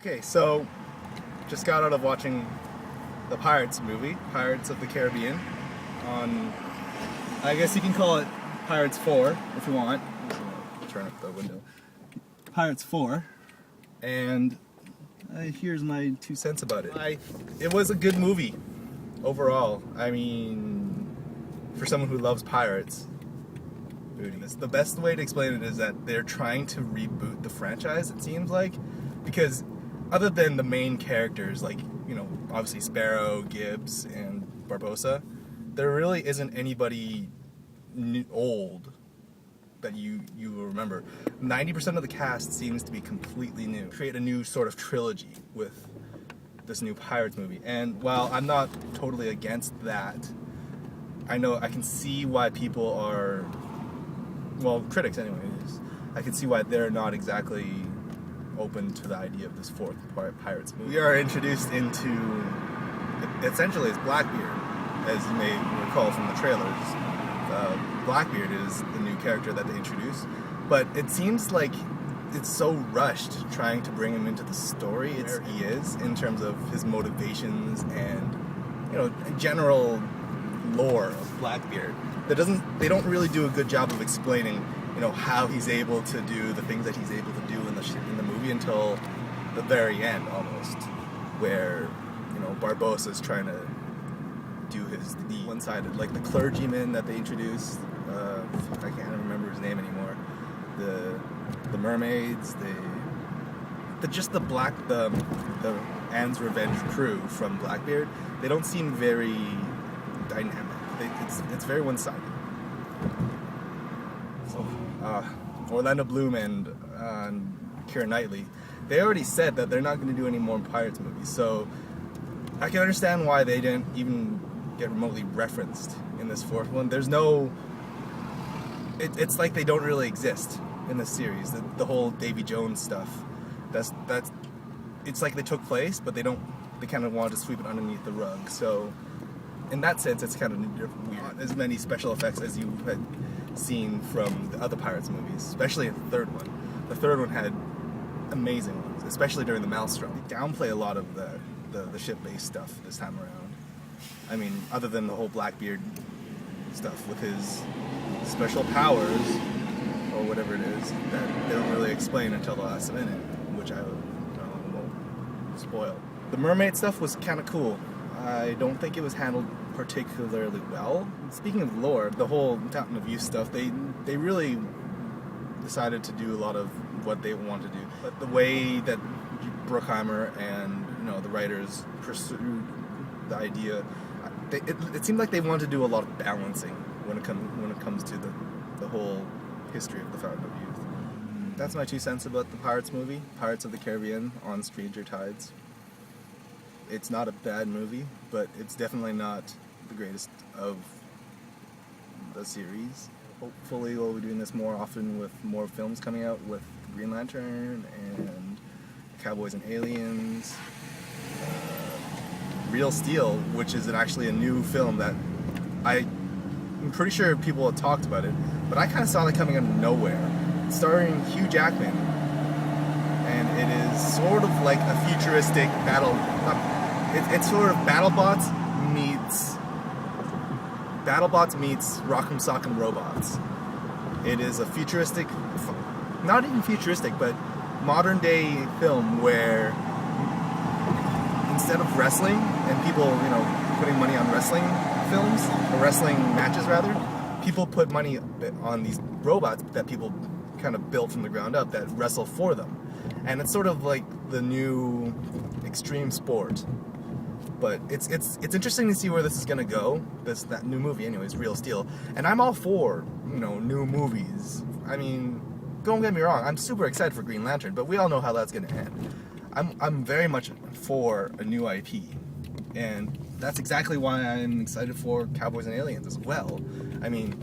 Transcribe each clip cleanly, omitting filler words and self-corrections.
Okay, so just got out of watching the Pirates movie, Pirates of the Caribbean, on, I guess you can call it Pirates 4 if you want. Turn up the window. Pirates 4, and here's my 2 cents about it. It was a good movie overall. I mean, for someone who loves pirates, the best way to explain it is that they're trying to reboot the franchise, it seems like, because other than the main characters, like, you know, obviously Sparrow, Gibbs, and Barbossa, there really isn't anybody old that you will remember. 90% of the cast seems to be completely new. Create a new sort of trilogy with this new Pirates movie. And while I'm not totally against that, I can see why people are, well, critics anyways, I can see why they're not exactly open to the idea of this fourth Pirates movie. We are introduced into, essentially, it's Blackbeard, as you may recall from the trailers. Blackbeard is the new character that they introduce, but it seems like it's so rushed trying to bring him into the story. He is in terms of his motivations and, you know, general lore of Blackbeard. They don't really do a good job of explaining, you know, how he's able to do the things that he's able to do in the movie until the very end, almost, where, you know, Barbossa's trying to do the one-sided, like the clergyman that they introduced. I can't remember his name anymore. The mermaids, the Anne's Revenge crew from Blackbeard. They don't seem very dynamic. It's very one-sided. So, Orlando Bloom and Keira Knightley, they already said that they're not going to do any more Pirates movies. So I can understand why they didn't even get remotely referenced in this fourth one. There's no. It's like they don't really exist in this series. The whole Davy Jones stuff. That's. It's like they took place, but they don't. They kind of wanted to sweep it underneath the rug. So, in that sense, it's kind of weird. As many special effects as you had seen from the other Pirates movies, especially the third one. The third one had amazing ones, especially during the Maelstrom. They downplay a lot of the ship-based stuff this time around. I mean, other than the whole Blackbeard stuff with his special powers, or whatever it is, that they don't really explain until the last minute, which I won't spoil. The mermaid stuff was kind of cool. I don't think it was handled particularly well. Speaking of lore, the whole Fountain of Youth stuff, they really decided to do a lot of what they wanted to do. But the way that Bruckheimer and, you know, the writers pursued the idea, it seemed like they wanted to do a lot of balancing when it comes to the whole history of the Fountain of Youth. That's my 2 cents about the Pirates movie, Pirates of the Caribbean on Stranger Tides. It's not a bad movie, but it's definitely not the greatest of the series. Hopefully we'll be doing this more often with more films coming out, with Green Lantern and Cowboys and Aliens, Real Steel, which is actually a new film that I'm pretty sure people have talked about it, but I kind of saw it coming out of nowhere. It's starring Hugh Jackman, and it is sort of like a futuristic it's sort of BattleBots meets Rock'em Sock'em Robots. It is a futuristic, not even futuristic, but modern day film where instead of wrestling and people, you know, putting money on wrestling films, or wrestling matches rather, people put money on these robots that people kind of built from the ground up that wrestle for them. And it's sort of like the new extreme sport. But it's interesting to see where this is gonna go. That new movie, anyways, Real Steel, and I'm all for, you know, new movies. I mean, don't get me wrong, I'm super excited for Green Lantern, but we all know how that's gonna end. I'm very much for a new IP, and that's exactly why I'm excited for Cowboys and Aliens as well. I mean,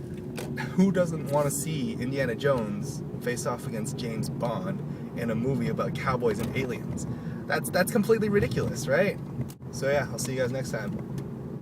who doesn't want to see Indiana Jones face off against James Bond in a movie about cowboys and aliens? That's completely ridiculous, right? So yeah, I'll see you guys next time.